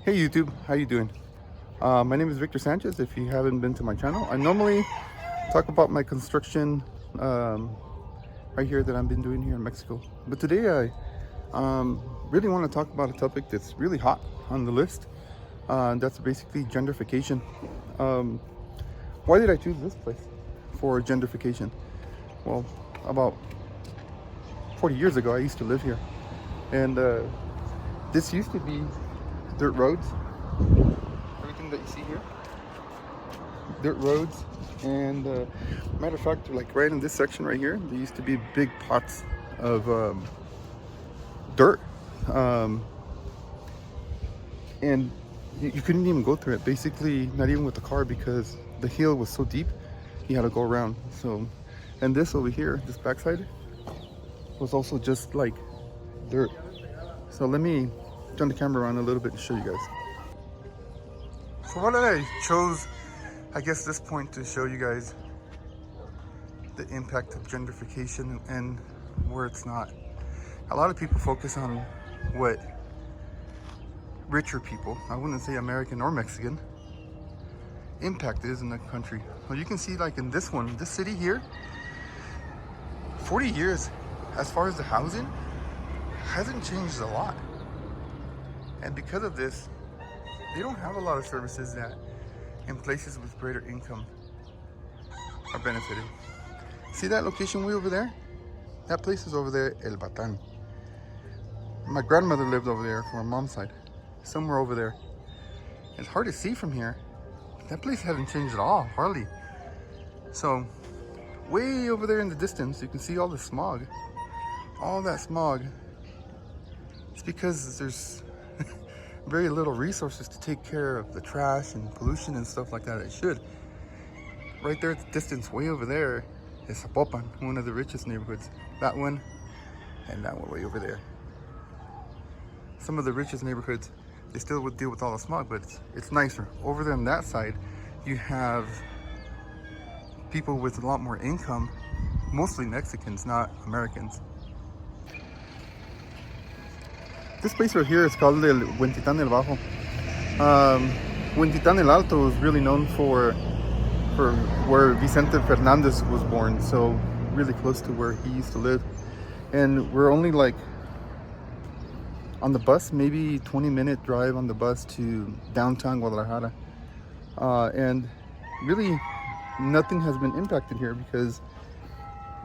Hey YouTube, how you doing? My name is Victor Sanchez. If you haven't been to my channel, I normally talk about my construction right here that I've been doing here in Mexico. But today I really want to talk about a topic that's really hot on the list. That's basically gentrification. Why did I choose this place for gentrification? Well, about 40 years ago I used to live here, and this used to be dirt roads. Everything that you see here, dirt roads. And matter of fact, like right in this section right here, there used to be big pots of dirt, and you couldn't even go through it, basically, not even with the car, because the hill was so deep you had to go around. So, and this over here, this backside, was also just like dirt. So let me turn the camera around a little bit to show you guys. So why did I chose, I guess, this point to show you guys the impact of gentrification and where it's not. A lot of people focus on what richer people, I wouldn't say American or Mexican, impact is in the country. Well, you can see, like in this one, this city here, 40 years, as far as the housing, hasn't changed a lot. And because of this, they don't have a lot of services that in places with greater income are benefited. See that location way over there? That place is over there, El Batan. My grandmother lived over there from my mom's side, somewhere over there. It's hard to see from here. That place hasn't changed at all, hardly. So, way over there in the distance, you can see all the smog. All that smog. It's because there's very little resources to take care of the trash and pollution and stuff like that. It should. Right there at the distance, way over there, is Zapopan, one of the richest neighborhoods. That one, and that one way over there. Some of the richest neighborhoods, they still would deal with all the smog, but it's nicer. Over there on that side, you have people with a lot more income, mostly Mexicans, not Americans. This place right here is called el Huentitan el Bajo. Huentitan el Alto is really known for where Vicente Fernandez was born, so really close to where he used to live. And we're only like on the bus, maybe 20-minute drive on the bus to downtown Guadalajara. And really nothing has been impacted here because,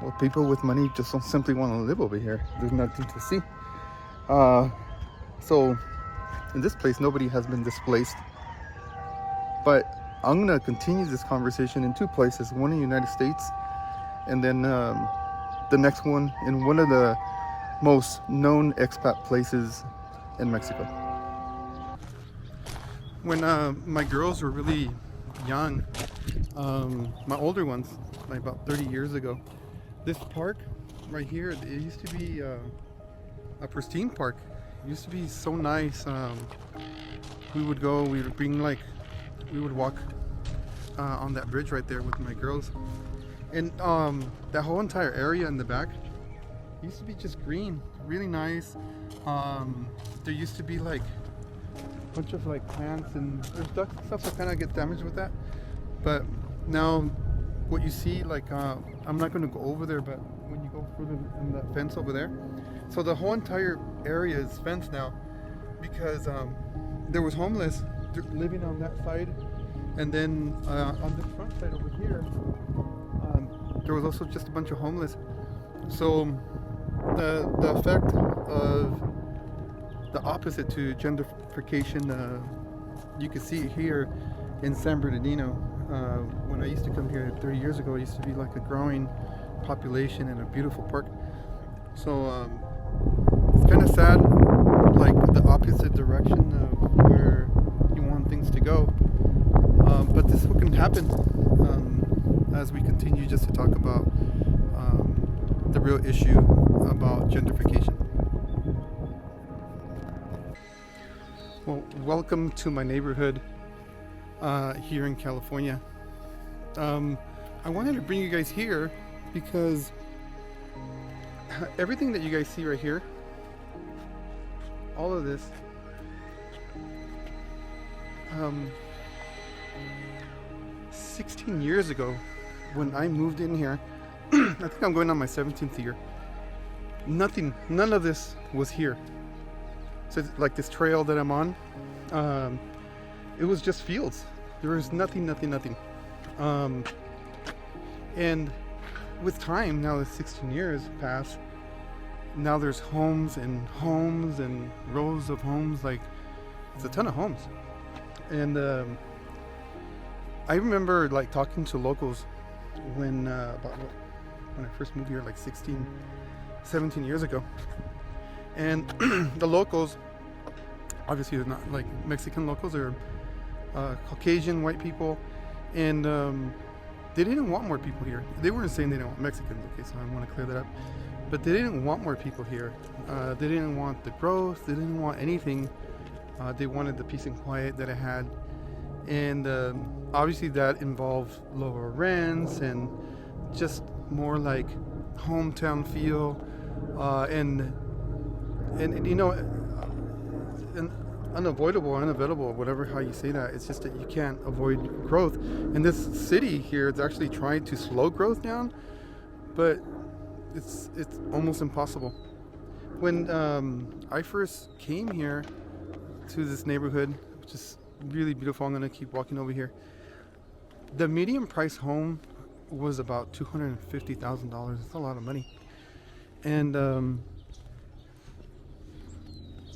well, people with money just don't simply want to live over here. There's nothing to see. So in this place, nobody has been displaced. But I'm gonna continue this conversation in two places, one in the United States, and then the next one in one of the most known expat places in Mexico. When my girls were really young, my older ones, like about 30 years ago, this park right here, it used to be a pristine park. It used to be so nice. We would go, we would walk on that bridge right there with my girls. And that whole entire area in the back used to be just green, really nice. There used to be like a bunch of like plants and there's stuff that kind of get damaged with that. But now what you see, like I'm not going to go over there, but when you go further in that fence over there, so the whole entire area is fenced now because there was homeless living on that side, and then on this front side over here there was also just a bunch of homeless. So the effect of the opposite to gentrification, you can see here in San Bernardino. When I used to come here 30 years ago, it used to be like a growing population and a beautiful park. So it's kind of sad, like the opposite direction of where you want things to go. But this is what can happen as we continue just to talk about the real issue about gentrification. Well, welcome to my neighborhood here in California. I wanted to bring you guys here because everything that you guys see right here, all of this um, 16 years ago, when I moved in here, I think I'm going on my 17th year. None of this was here. So like this trail that I'm on, it was just fields. There was nothing. And with time, now that 16 years passed, now there's homes and rows of homes. Like, it's a ton of homes. And I remember like talking to locals when I first moved here, like 17 years ago. And the locals, obviously they're not like Mexican locals, they're Caucasian white people, and they didn't want more people here. They weren't saying they didn't want Mexicans, okay, so I want to clear that up. But they didn't want more people here. They didn't want the growth, they didn't want anything. They wanted the peace and quiet that I had. And obviously that involved lower rents and just more like hometown feel, and you know, and unavoidable, whatever how you say that. It's just that you can't avoid growth. And this city here is actually trying to slow growth down, but it's almost impossible. When I first came here to this neighborhood, which is really beautiful, I'm gonna keep walking over here. The median price home was about $250,000. It's a lot of money, and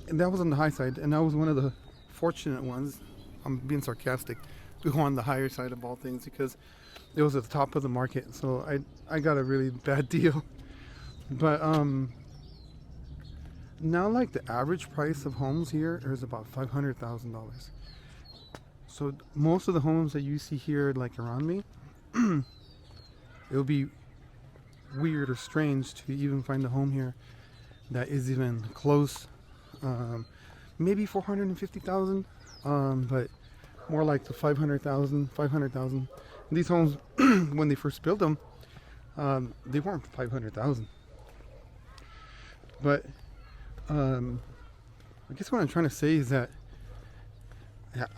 that was on the high side, and I was one of the fortunate ones. I'm being sarcastic. We were on the higher side of all things because it was at the top of the market, so I got a really bad deal. But now like the average price of homes here is about $500,000. So most of the homes that you see here, like around me, it'll be weird or strange to even find a home here that is even close. Maybe 450,000, but more like the 500,000. These homes, when they first built them, they weren't 500,000. But I guess what I'm trying to say is that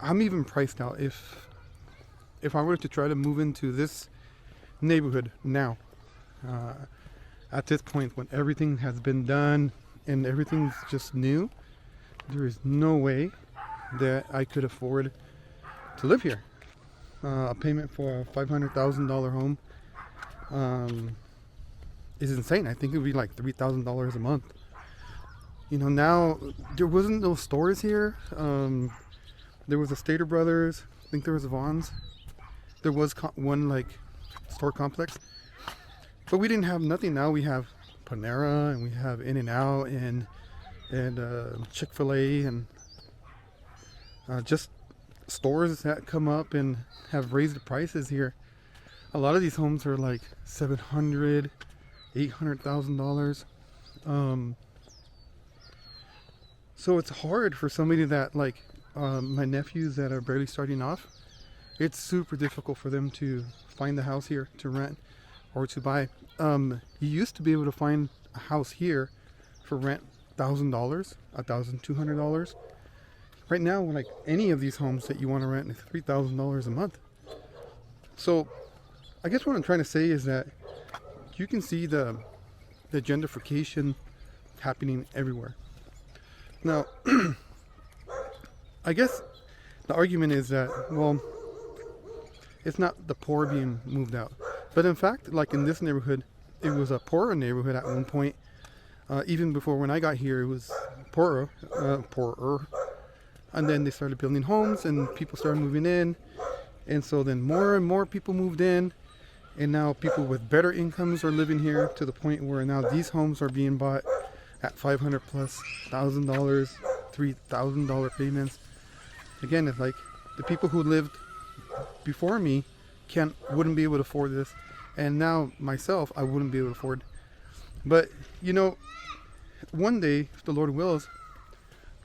I'm even priced out. If I were to try to move into this neighborhood now, at this point when everything has been done and everything's just new, there is no way that I could afford to live here. A payment for a $500,000 home is insane. I think it would be like $3,000 a month. You know, now there wasn't no stores here. There was a Stater Brothers. I think there was a Vaughn's. There was one like store complex, but we didn't have nothing. Now we have Panera, and we have In-N-Out, and Chick-fil-A, and just stores that come up and have raised the prices here. A lot of these homes are like $700,000, $800,000. So it's hard for somebody that like my nephews that are barely starting off. It's super difficult for them to find a house here to rent or to buy. You used to be able to find a house here for rent $1,000, $1,200. Right now, like any of these homes that you want to rent is $3,000 a month. So I guess what I'm trying to say is that you can see the gentrification happening everywhere. Now, I guess the argument is that, well, it's not the poor being moved out. But in fact, like in this neighborhood, it was a poorer neighborhood at one point. Even before when I got here, it was poorer. And then they started building homes and people started moving in. And so then more and more people moved in. And now people with better incomes are living here to the point where now these homes are being bought at $500 plus $1,000, $3,000 payments. Again, it's like the people who lived before me wouldn't be able to afford this, and now myself I wouldn't be able to afford. But you know, one day, if the Lord wills,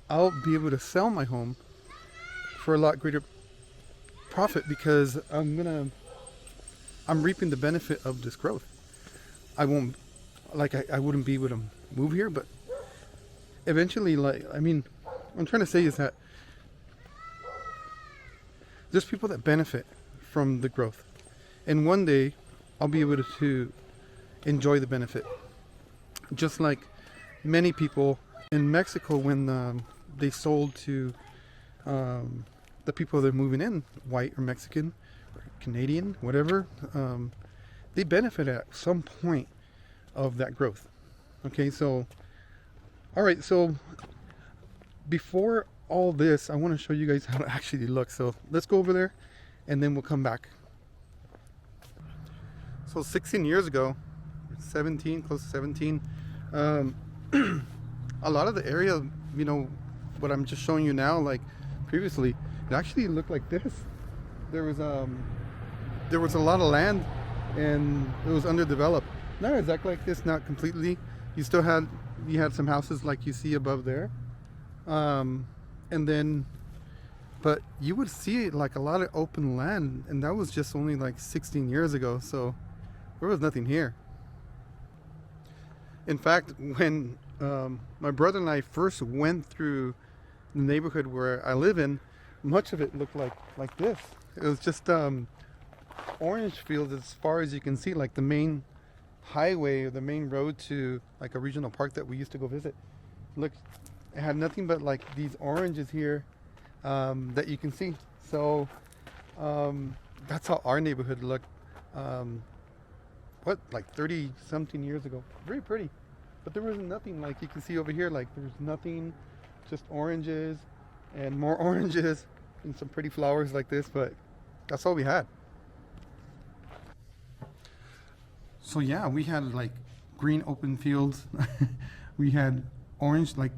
I'll be able to sell my home for a lot greater profit because I'm reaping the benefit of this growth. I won't, like I wouldn't be able to move here, but eventually, like, I mean, what I'm trying to say is that there's people that benefit from the growth. And one day I'll be able to enjoy the benefit. Just like many people in Mexico when they sold to the people that are moving in, white or Mexican or Canadian, whatever, they benefit at some point of that growth. Okay, so, all right, so before all this, I want to show you guys how it actually looks. So let's go over there and then we'll come back. So 16 years ago, 17, close to 17, a lot of the area, you know, what I'm just showing you now, like previously, it actually looked like this. There was a lot of land and it was underdeveloped. Not exactly like this, not completely. You had some houses like you see above there. And then, but you would see like a lot of open land, and that was just only like 16 years ago, so there was nothing here. In fact, when my brother and I first went through the neighborhood where I live in, much of it looked like this. It was just orange fields as far as you can see, like the main highway or the main road to like a regional park that we used to go visit. Look, it had nothing but like these oranges here that you can see. So that's how our neighborhood looked. Like 30 something years ago. Very pretty, but there was nothing like you can see over here. Like there's nothing, just oranges and more oranges and some pretty flowers like this, but that's all we had. So yeah, we had like green open fields. We had orange, like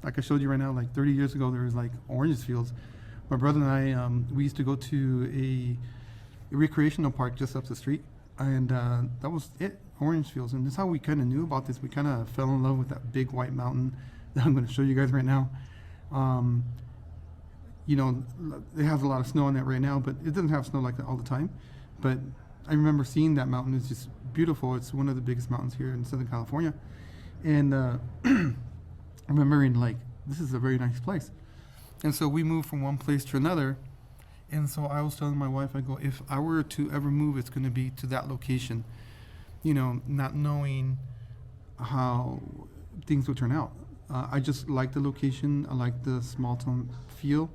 I showed you right now, like 30 years ago, there was like orange fields. My brother and I, we used to go to a recreational park just up the street, and that was it, orange fields. And that's how we kind of knew about this. We kind of fell in love with that big white mountain that I'm going to show you guys right now. You know, it has a lot of snow on that right now, but it doesn't have snow like that all the time. But I remember seeing that mountain. It's just beautiful. It's one of the biggest mountains here in Southern California. And remembering like, this is a very nice place. And so we moved from one place to another. And so I was telling my wife, I go, if I were to ever move, it's going to be to that location, you know, not knowing how things would turn out. I just like the location. I like the small town feel.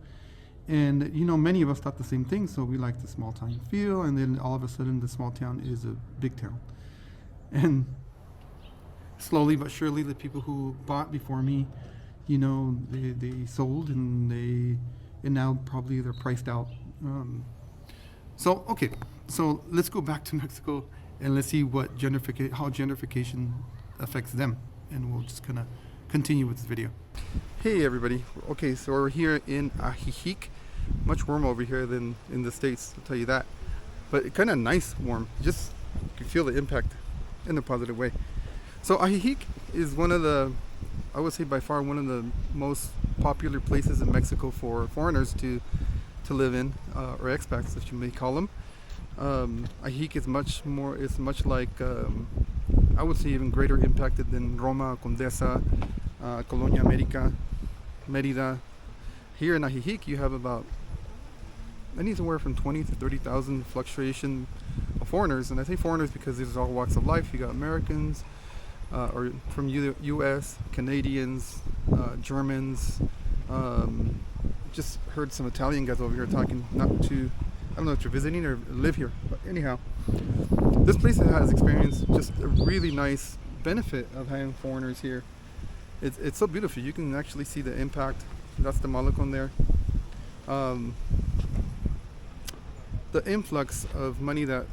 And, you know, many of us thought the same thing. So we like the small town feel. And then all of a sudden the small town is a big town. And slowly but surely, the people who bought before me, you know, they sold, and now probably they're priced out. So okay, so let's go back to Mexico and let's see what how gentrification affects them, and we'll just kind of continue with this video. Hey everybody, okay, so we're here in Ajijic. Much warmer over here than in the States, I'll tell you that, but kind of nice warm. Just you can feel the impact in a positive way. So Ajijic is one of the, I would say by far one of the most popular places in Mexico for foreigners to live in, or expats, if you may call them. Ajijic is much like, I would say even greater impacted than Roma, Condesa, Colonia America, Merida. Here in Ajijic you have about anywhere from 20 to 30,000 fluctuation of foreigners. And I say foreigners because there's all walks of life. You got Americans, or from U.S., Canadians, Germans. Just heard some Italian guys over here talking. I don't know if you're visiting or live here, but anyhow, this place has experienced just a really nice benefit of having foreigners here. It's so beautiful. You can actually see the impact. That's the Malecon there. The influx of money that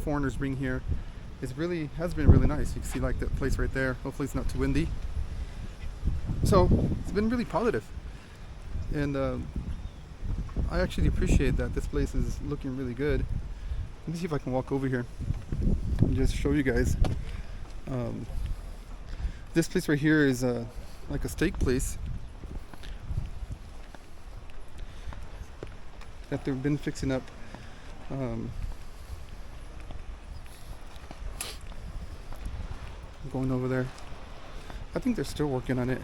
foreigners bring here has been really nice. You can see like that place right there. Hopefully it's not too windy. So it's been really positive. And I actually appreciate that this place is looking really good. Let me see if I can walk over here and just show you guys. This place right here is like a steak place that they've been fixing up. Going over there. I think they're still working on it.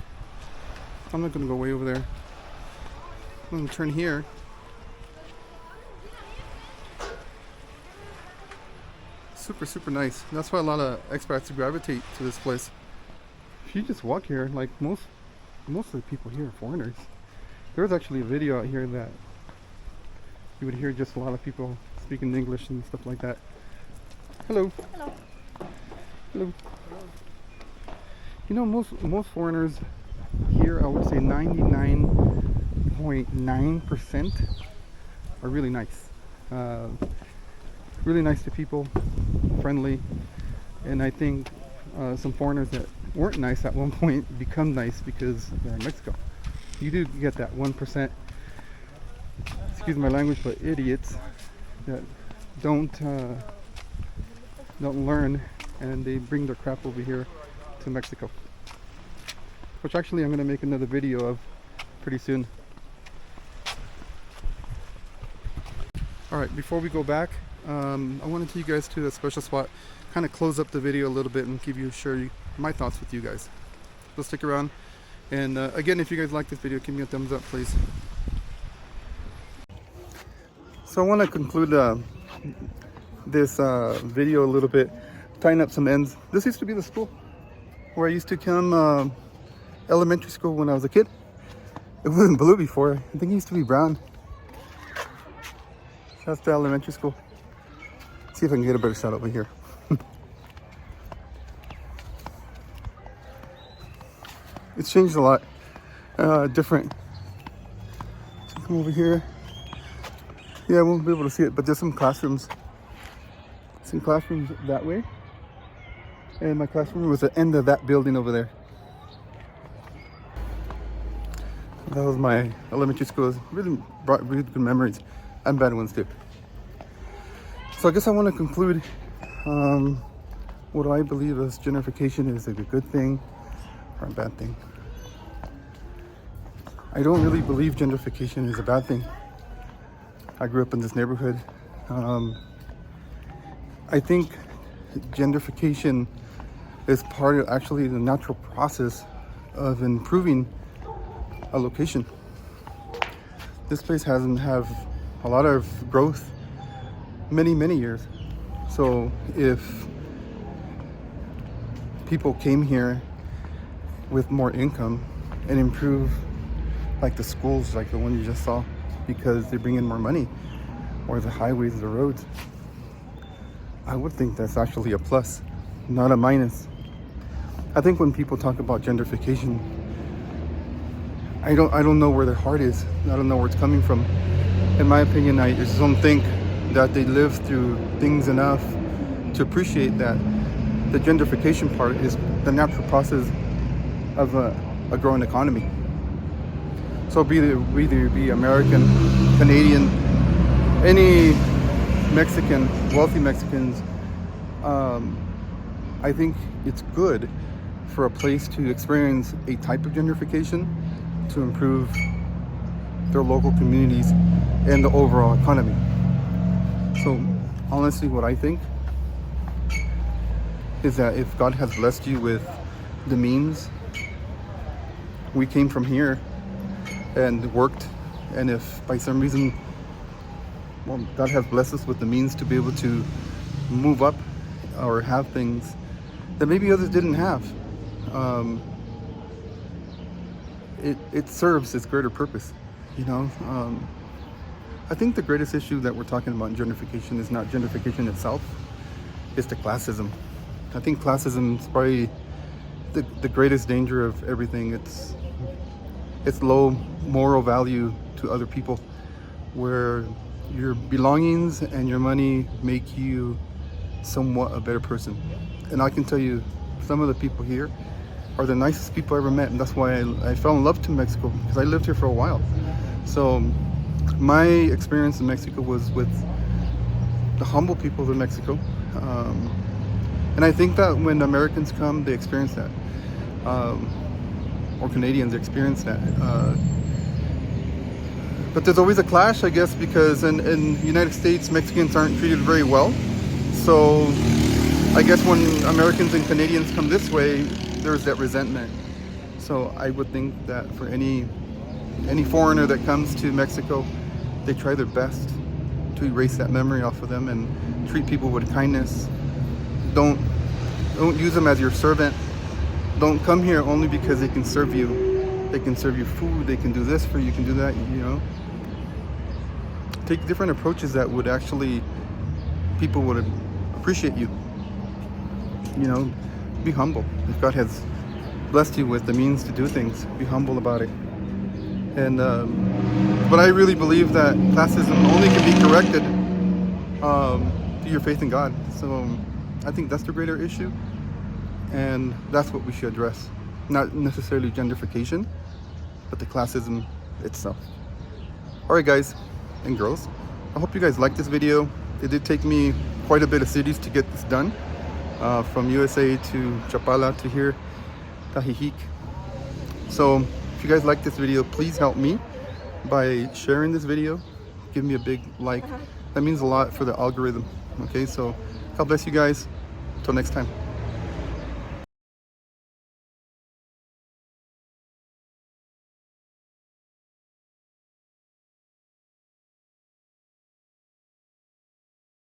I'm not going to go way over there. I'm going to turn here. super nice. That's why a lot of expats gravitate to this place. If you just walk here, like most of the people here are foreigners. There was actually a video out here that you would hear just a lot of people speaking English and stuff like that. Hello. Hello. Hello. You know, most foreigners here, I would say 99.9% are really nice. Really nice to people, friendly, and I think some foreigners that weren't nice at one point become nice because they're in Mexico. You do get that 1%, excuse my language, but idiots that don't learn, and they bring their crap over here to Mexico, which actually I'm going to make another video of pretty soon. Alright, before we go back, I want to take you guys to a special spot, kind of close up the video a little bit and share my thoughts with you guys. So stick around, and again, if you guys like this video, give me a thumbs up, please. So I want to conclude this video a little bit, tying up some ends. This used to be the school where I used to come, elementary school when I was a kid. It wasn't blue before. I think it used to be brown. That's the elementary school. See if I can get a better shot over here. It's changed a lot. Different. So come over here. Yeah, I won't be able to see it, but there's some classrooms. Some classrooms that way. And my classroom was the end of that building over there. That was my elementary school. It really brought really good memories and bad ones too. So I guess I want to conclude what I believe is gentrification is a good thing or a bad thing. I don't really believe gentrification is a bad thing. I grew up in this neighborhood. I think gentrification is part of actually the natural process of improving a location. This place hasn't have a lot of growth many years. So if people came here with more income and improve like the schools, like the one you just saw, because they bring in more money, or the highways, the roads, I would think that's actually a plus, not a minus. I think when people talk about gentrification, I don't know where their heart is. I don't know where it's coming from. In my opinion, I just don't think that they live through things enough to appreciate that the gentrification part is the natural process of a growing economy. So either be American, Canadian, any Mexican, wealthy Mexicans, I think it's good for a place to experience a type of gentrification to improve their local communities and the overall economy. So honestly, what I think is that if God has blessed you with the means, we came from here and worked, and if by some reason, well, God has blessed us with the means to be able to move up or have things that maybe others didn't have, it serves its greater purpose, you know. I think the greatest issue that we're talking about in gentrification is not gentrification itself, it's the classism. I think classism is probably the greatest danger of everything. It's low moral value to other people, where your belongings and your money make you somewhat a better person. And I can tell you, some of the people here are the nicest people I ever met, and that's why I fell in love to Mexico, because I lived here for a while. So my experience in Mexico was with the humble people of Mexico, and I think that when Americans come, they experience that, or Canadians experience that. But there's always a clash, I guess, because in the United States, Mexicans aren't treated very well. So I guess when Americans and Canadians come this way, there's that resentment. So I would think that for any foreigner that comes to Mexico, they try their best to erase that memory off of them and treat people with kindness, Don't use them as your servant. Don't come here only because they can serve you. They can serve you food. They can do this for you. You can do that. You know. Take different approaches that would actually people would appreciate you. You know, be humble. If God has blessed you with the means to do things, be humble about it. And but I really believe that classism only can be corrected through your faith in God. So I think that's the greater issue, and that's what we should address. Not necessarily gentrification, but the classism itself. All right, guys and girls, I hope you guys liked this video. It did take me quite a bit of cities to get this done, from USA to Chapala to here, Ajijic. So if you guys like this video, please help me by sharing this video. Give me a big like. That means a lot for the algorithm. Okay, so God bless you guys. Until next time.